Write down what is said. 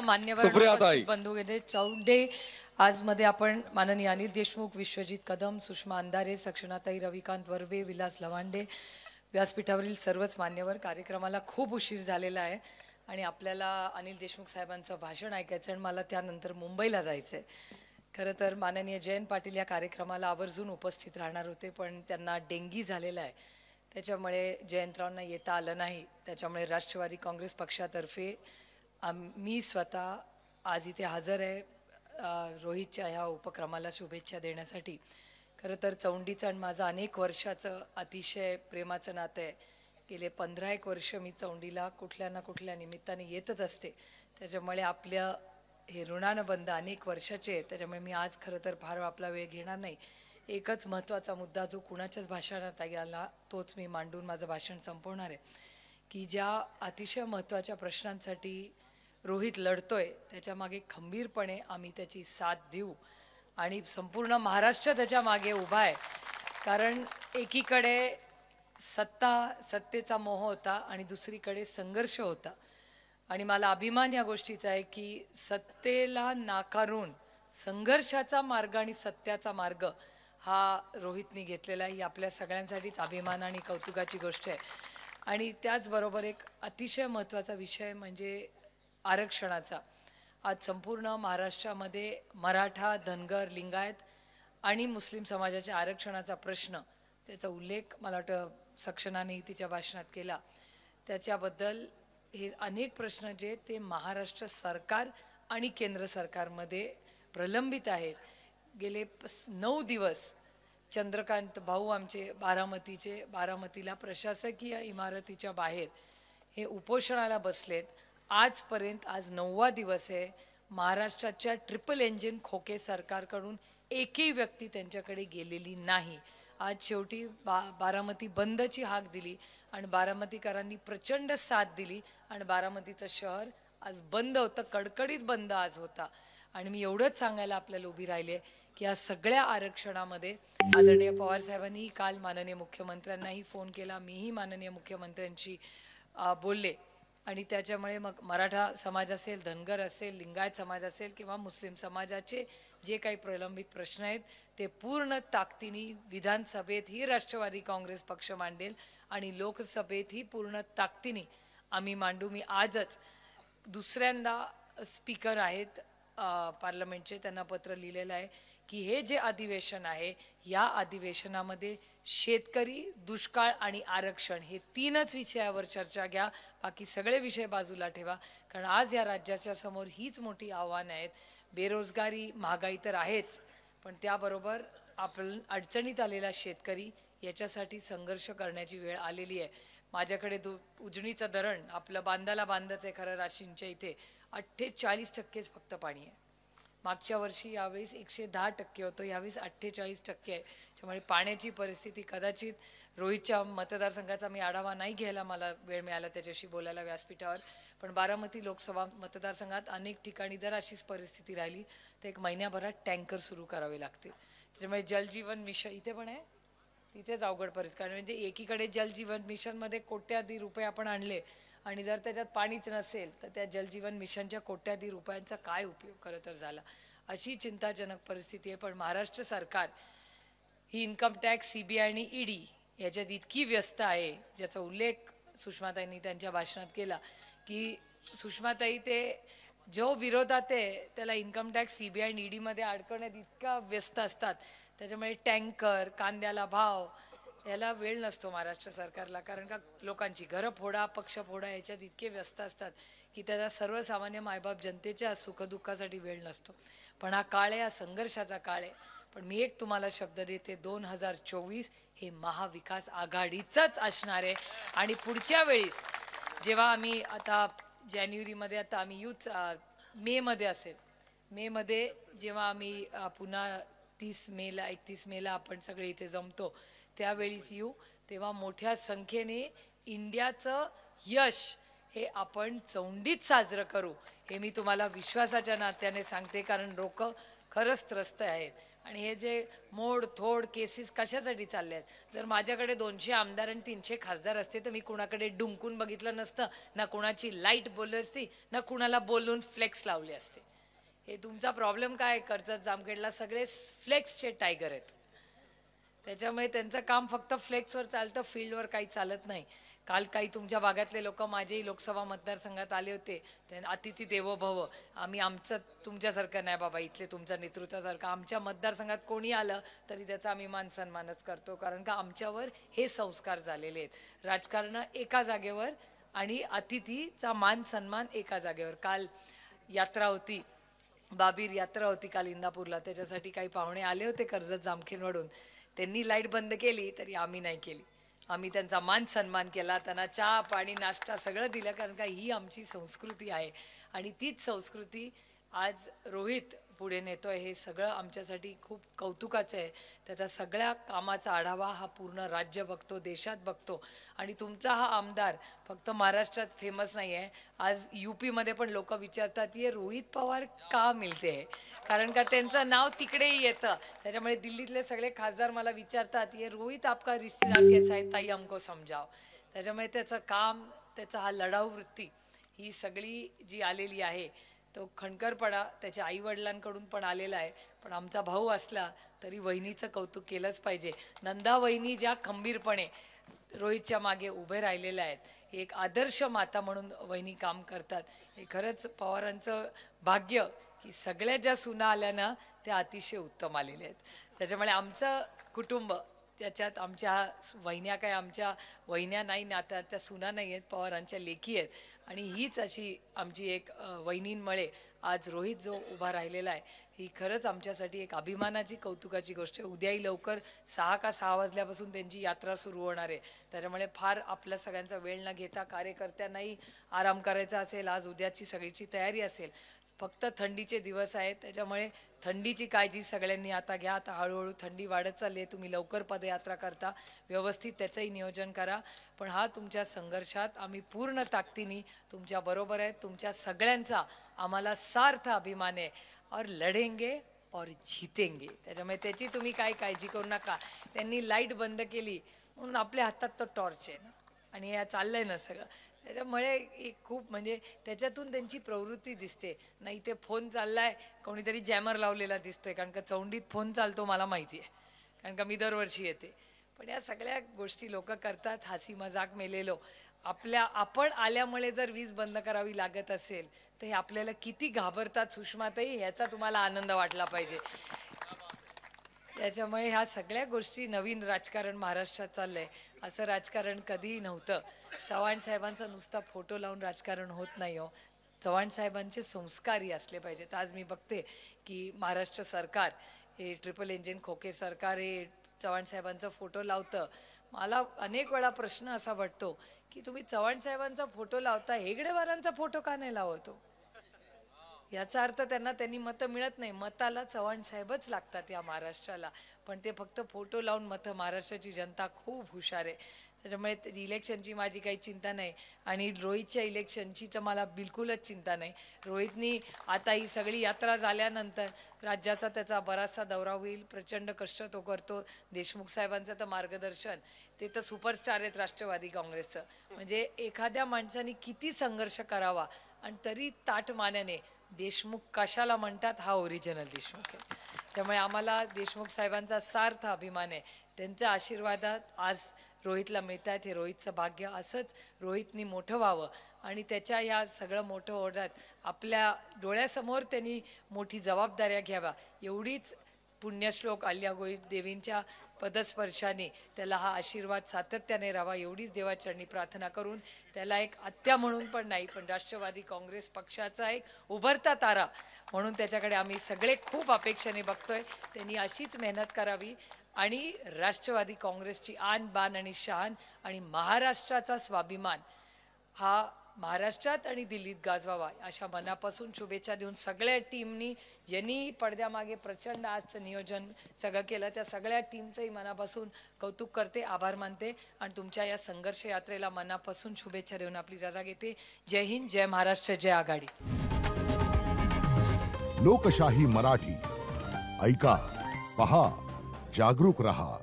मान्यवर उपस्थित बंधू चौंडे आज मध्ये आपण माननीय अनिल देशमुख, विश्वजित कदम, सुषमा अंधारे, सक्षणाताई रविकांत वर्बे, विलास लवांडे व्यासपीठावरील सर्वच मान्यवर कार्यक्रमाला खूप उशीर झालेला आहे आणि आपल्याला अनिल देशमुख साहेबांचं भाषण ऐकायचं आणि मला त्यानंतर मुंबईला जायचं आहे. खरं तर माननीय जयंत पाटील या कार्यक्रमाला आवर्जून उपस्थित राहणार होते, पण त्यांना डेंगी झालेला आहे, त्याच्यामुळे जयंतरावांना येता आलं नाही. त्याच्यामुळे राष्ट्रवादी काँग्रेस पक्षातर्फे मी स्वतः आज इथे हजर आहे रोहितच्या ह्या उपक्रमाला शुभेच्छा देण्यासाठी. खरं तर चौंडीचं आणि माझं अनेक वर्षाचं अतिशय प्रेमाचं नातं आहे. गेले 15-1 वर्ष मी चौंडीला कुठल्या ना कुठल्या निमित्ताने येतच असते, त्याच्यामुळे आपल्या हे ऋणानं बंध अनेक वर्षाचे आहेत. त्याच्यामुळे मी आज खरं तर फार आपला वेळ घेणार नाही. एकच महत्त्वाचा मुद्दा जो कुणाच्याच भाषणात आला तोच मी मांडून माझं भाषण संपवणार आहे, की ज्या अतिशय महत्त्वाच्या प्रश्नांसाठी रोहित लढतोय त्याच्यामागे खंबीरपणे आम्ही त्याची साथ देऊ आणि संपूर्ण महाराष्ट्र त्याच्या मागे उभा आहे. कारण एकीकडे सत्तेचा मोह होता आणि दुसरीकडे संघर्ष होता आणि मला अभिमान या गोष्टीचा आहे की सत्तेला नाकारून संघर्षाचा मार्ग आणि सत्याचा मार्ग हा रोहितने घेतलेला ही आपल्या सगळ्यांसाठीच अभिमान आणि कौतुकाची गोष्ट आहे. आणि त्याचबरोबर एक अतिशय महत्त्वाचा विषय म्हणजे आरक्षणाचा. आज संपूर्ण महाराष्ट्रामध्ये मराठा, धनगर, लिंगायत आणि मुस्लिम समाजाच्या आरक्षणाचा प्रश्न, त्याचा उल्लेख मला वाटतं सक्षनाने तिच्या भाषणात केला. त्याच्याबद्दल हे अनेक प्रश्न जे ते महाराष्ट्र सरकार आणि केंद्र सरकारमध्ये प्रलंबित आहेत. गेले 9 दिवस चंद्रकांत भाऊ आमचे बारामतीला प्रशासकीय इमारतीच्या बाहेर हे उपोषणाला बसलेत. आजपर्यंत आज 9वा दिवस आहे. महाराष्ट्राच्या ट्रिपल इंजिन खोके सरकारकडून एकही व्यक्ती त्यांच्याकडे गेलेली नाही. आज शेवटी बारामती बंदची हाक दिली आणि बारामतीकरांनी प्रचंड साथ दिली आणि बारामतीचं शहर आज बंद होतं, कडकडीत बंद आज होता. आणि मी एवढंच सांगायला आपल्याला उभी राहिले की या सगळ्या आरक्षणामध्ये आदरणीय पवार साहेबांनी काल माननीय मुख्यमंत्र्यांनाही फोन केला, मीही माननीय मुख्यमंत्र्यांशी बोलले आणि त्याच्यामुळे मग मराठा समाज असेल, धनगर असेल, लिंगायत समाज असेल किंवा मुस्लिम समाजाचे जे काही प्रलंबित प्रश्न आहेत ते पूर्ण ताकदीने विधानसभेतही राष्ट्रवादी काँग्रेस पक्ष मांडेल आणि लोकसभेतही पूर्ण ताकदीने आम्ही मांडू. मी आजच दुसऱ्यांदा स्पीकर आहेत पार्लमेंटचे त्यांना पत्र लिहिलेलं आहे की हे जे अधिवेशन आहे या अधिवेशनामध्ये शेतकरी, दुष्काळ आणि आरक्षण हे 3च विषयावर चर्चा घ्या, बाकी सगळे विषय बाजूला ठेवा. कारण आज या राज्याच्या समोर हीच मोठी आव्हानं आहेत. बेरोजगारी, महागाई तर आहेच, पण त्याबरोबर आपण अडचणीत आलेला शेतकरी याच्यासाठी संघर्ष करण्याची वेळ आलेली आहे. माझ्याकडे उजनीचं धरण आपलं बांधायला बांधच आहे खरं राशींच्या इथे 48% फक्त पाणी आहे. मागच्या वर्षी यावेळेस 110% होतं, यावेळेस 48% आहे. त्यामुळे पाण्याची परिस्थिती कदाचित रोहितच्या मतदारसंघाचा मी आढावा नाही घ्यायला मला वेळ मिळाला त्याच्याशी बोलायला व्यासपीठावर, पण बारामती लोकसभा मतदारसंघात अनेक ठिकाणी जर अशीच परिस्थिती राहिली तर 1 महिन्याभरात टँकर सुरू करावे लागतील. त्याच्यामुळे जलजीवन मिशन इथे पण आहे, तिथेच अवघड परिस्थिती. कारण म्हणजे एकीकडे जलजीवन मिशनमध्ये कोट्याधी रुपये आपण आणले आणि जर त्याच्यात पाणीच नसेल तर त्या जलजीवन मिशनच्या कोट्याधी रुपयांचा काय उपयोग खरं तर झाला, अशी चिंताजनक परिस्थिती आहे. पण महाराष्ट्र सरकार ही इन्कम टॅक्स, CBI आणि ED याच्यात इतकी व्यस्त आहे, ज्याचा उल्लेख सुषमाताईंनी त्यांच्या भाषणात केला की सुषमाताई ते जो विरोधात आहे त्याला इन्कम टॅक्स, CBI आणि ED मध्ये अडकवण्यात इतका व्यस्त असतात. त्याच्यामुळे टँकर, कांद्याला भाव याला वेळ नसतो महाराष्ट्र सरकारला. कारण का लोकांची घरं फोडा, पक्ष फोडा याच्यात इतके व्यस्त असतात की त्याचा सर्वसामान्य मायबाप जनतेच्या सुखदुःखासाठी वेळ नसतो. पण हा काळ आहे, हा संघर्षाचा काळ आहे. पण मी एक तुम्हाला शब्द देते, 2024 हे महाविकास आघाडीचंच असणार आहे. आणि पुढच्या वेळेस जेव्हा आम्ही आता जानेवारीमध्ये आता आम्ही मेमध्ये असेल, मेमध्ये जेव्हा आम्ही पुन्हा 31 मेला आपण सगळे इथे जमतो त्यावेळीस येऊ, तेव्हा मोठ्या संख्येने इंडियाचं यश हे आपण चौंडीत साजरं करू, हे मी तुम्हाला विश्वासाच्या नात्याने सांगते. कारण लोक खरंच त्रस्त आहेत. आणि हे जे मोड थोड केसेस कशासाठी चालले आहेत? जर माझ्याकडे 200 आमदार आणि 300 खासदार असते तर मी कुणाकडे डुंकून बघितलं नसतं, ना कुणाची लाईट बोलली असती, ना कुणाला बोलून फ्लेक्स लावले असते. हे तुमचा प्रॉब्लेम काय? कर्जत जामखेडला सगळे फ्लेक्सचे टायगर आहेत. त्याच्यामुळे त्यांचं काम फक्त फ्लेक्सवर चालतं, फील्डवर काही चालत नाही. काल काही तुमच्या भागातले लोक माझेही लोकसभा मतदारसंघात आले होते. अतिथी देवो भव. आम्ही आमचं तुमच्यासारखं नाही बाबा, इथले तुमच्या नेतृत्वासारखं. आमच्या मतदारसंघात कोणी आलं तरी त्याचा आम्ही मान सन्मानच करतो, कारण का आमच्यावर हे संस्कार झालेले आहेत. राजकारण एका जागेवर आणि अतिथीचा मान सन्मान एका जागेवर. काल यात्रा होती, बाबीर यात्रा होती काल इंदापूरला. त्याच्यासाठी काही पाहुणे आले होते कर्जत जामखेडवरून. त्यांनी लाईट बंद केली तरी आम्ही नाही केली. आम्ही त्यांचा मान सन्मान केला, त्यांना चहा पाणी नाश्ता सगळं दिलं, कारण का ही आमची संस्कृती आहे. आणि तीच संस्कृती आज रोहित पुढे नेतोय. हे सगळं आमच्यासाठी खूप कौतुकाचं आहे. त्याचा सगळ्या कामाचा आढावा हा पूर्ण राज्य बघतो, देशात बघतो. आणि तुमचा हा आमदार फक्त महाराष्ट्रात फेमस नाही आहे, आज यूपीमध्ये पण लोक विचारतात ये रोहित पवार का मिळते है, कारण का त्यांचं नाव तिकडेही येतं. त्याच्यामुळे दिल्लीतले सगळे खासदार मला विचारतात ये रोहित आपका रिश्तेदार कैसा है ताई हमको समजाव. त्याच्यामुळे त्याचं काम, त्याचा हा लढाऊ वृत्ती ही सगळी जी आलेली आहे, तो खणकरपणा त्याच्या आईवडिलांकडून पण आलेला आहे. पण आमचा भाऊ असला तरी वहिनीचं कौतुक केलंच पाहिजे. नंदा वहिनी ज्या खंबीरपणे रोहितच्या मागे उभे राहिलेल्या आहेत, एक आदर्श माता म्हणून वहिनी काम करतात. हे खरंच पवारांचं भाग्य की सगळ्या ज्या सुना आल्या ना त्या अतिशय उत्तम आलेल्या आहेत. त्याच्यामुळे आमचं कुटुंब, त्याच्यात आमच्या वहिन्या काय आमच्या वहिन्या नाही ना, त्या सुना नाही आहेत, पवारांच्या लेकी आहेत. आणि हीच अशी आमची एक वहिनींमुळे आज रोहित जो उभा राहिलेला आहे, ही खरंच आमच्यासाठी एक अभिमानाची कौतुकाची गोष्ट आहे. उद्याही लवकर 6 का 6 वाजल्यापासून त्यांची यात्रा सुरू होणार आहे. त्याच्यामुळे फार आपल्या सगळ्यांचा वेळ न घेता कार्यकर्त्यांनाही आराम करायचा असेल, आज उद्याची सगळीची तयारी असेल. फक्त थंडीचे दिवस आहेत, त्याच्यामुळे थंडीची काळजी सगळ्यांनी आता घ्या. आता हळूहळू थंडी वाढत चालली आहे. तुम्ही लवकर पदयात्रा करता, व्यवस्थित त्याचंही नियोजन करा. पण हा तुमच्या संघर्षात आम्ही पूर्ण ताकदीने तुमच्या बरोबर आहे. तुमच्या सगळ्यांचा आम्हाला सार्थ अभिमान आहे. और लढेंगे और जीतेंगे. त्याच्यामुळे त्याची तुम्ही काय काळजी करू नका. त्यांनी लाईट बंद केली म्हणून आपल्या हातात तो टॉर्च आहे ना, आणि हे चाललंय ना सगळं. त्याच्यामुळे एक खूप म्हणजे त्याच्यातून त्यांची प्रवृत्ती दिसते. नाही ते फोन चाललाय, कोणीतरी जॅमर लावलेला दिसतोय, कारण का चौंडीत फोन चालतो मला माहिती आहे, कारण का मी दरवर्षी येते. पण या सगळ्या गोष्टी लोक करतात, हसी मजाक मेलेलो. आपण आल्यामुळे जर वीज बंद करावी लागत असेल तर हे आपल्याला किती घाबरतात सुषमाताई, ह्याचा तुम्हाला आनंद वाटला पाहिजे. त्याच्यामुळे ह्या सगळ्या गोष्टी, नवीन राजकारण महाराष्ट्रात चाललंय, असं राजकारण कधीही नव्हतं. चव्हाण साहेबांचा नुसता फोटो लावून राजकारण होत नाही हो. चव्हाण साहेबांचे संस्कारही असले पाहिजेत. आज मी बघते की महाराष्ट्र सरकार हे ट्रिपल इंजिन खोके सरकार हे चव्हाण साहेबांचा फोटो लावतं. मला अनेक वेळा प्रश्न असा वाटतो की तुम्ही चव्हाण साहेबांचा फोटो लावता, हेगडेवारांचा फोटो का नाही लावतो? याचा अर्थ त्यांनी मतं मिळत नाही. मताला चव्हाण साहेबच लागतात या महाराष्ट्राला. पण ते फक्त फोटो लावून मतं, महाराष्ट्राची जनता खूप हुशार आहे. त्याच्यामुळे इलेक्शनची माझी काही चिंता नाही. आणि रोहितच्या इलेक्शनची तर मला बिलकुलच चिंता नाही. रोहितनी आता ही सगळी यात्रा झाल्यानंतर राज्याचा त्याचा बराचसा दौरा होईल. प्रचंड कष्ट तो करतो. देशमुख साहेबांचं तर मार्गदर्शन, ते तर सुपरस्टार आहेत राष्ट्रवादी काँग्रेसचं. म्हणजे एखाद्या माणसाने किती संघर्ष करावा आणि तरी ताटमान्याने देशमुख कशाला म्हणतात, हा ओरिजिनल देशमुख आहे. त्यामुळे आम्हाला देशमुख साहेबांचा सार्थ अभिमान आहे. त्यांच्या आशीर्वादात आज रोहितला मिळत आहेत. हे रोहितचं भाग्य. असंच रोहितनी मोठं व्हावं आणि त्याच्या या सगळं मोठं होण्यात आपल्या डोळ्यासमोर त्यांनी मोठी जबाबदाऱ्या घ्याव्या. एवढीच पुण्यश्लोक अहिल्यादेवी देवींच्या पदस्पर्शाने त्याला हा आशीर्वाद सातत्याने राहावा, एवढीच देवाचरणी प्रार्थना करून त्याला एक आत्या म्हणून पण नाही, पण राष्ट्रवादी काँग्रेस पक्षाचा एक उभरता तारा म्हणून त्याच्याकडे आम्ही सगळे खूप अपेक्षेने बघतोय. त्यांनी अशीच मेहनत करावी आणि राष्ट्रवादी काँग्रेसची आन बान आणि शान आणि महाराष्ट्राचा स्वाभिमान हा महाराष्ट्रात आणि दिल्लीत गाजवावा अशा मनापासून शुभेच्छा देऊन सगळ्या टीमनी ज्यांनी पडद्यामागे प्रचंड आजचं नियोजन सगळं केलं त्या सगळ्या टीमचंही मनापासून कौतुक करते, आभार मानते आणि तुमच्या या संघर्ष यात्रेला मनापासून शुभेच्छा देऊन आपली रजा घेते. जय हिंद, जय महाराष्ट्र, जय आघाडी. लोकशाही मराठी ऐका, पहा, जागरूक रहा.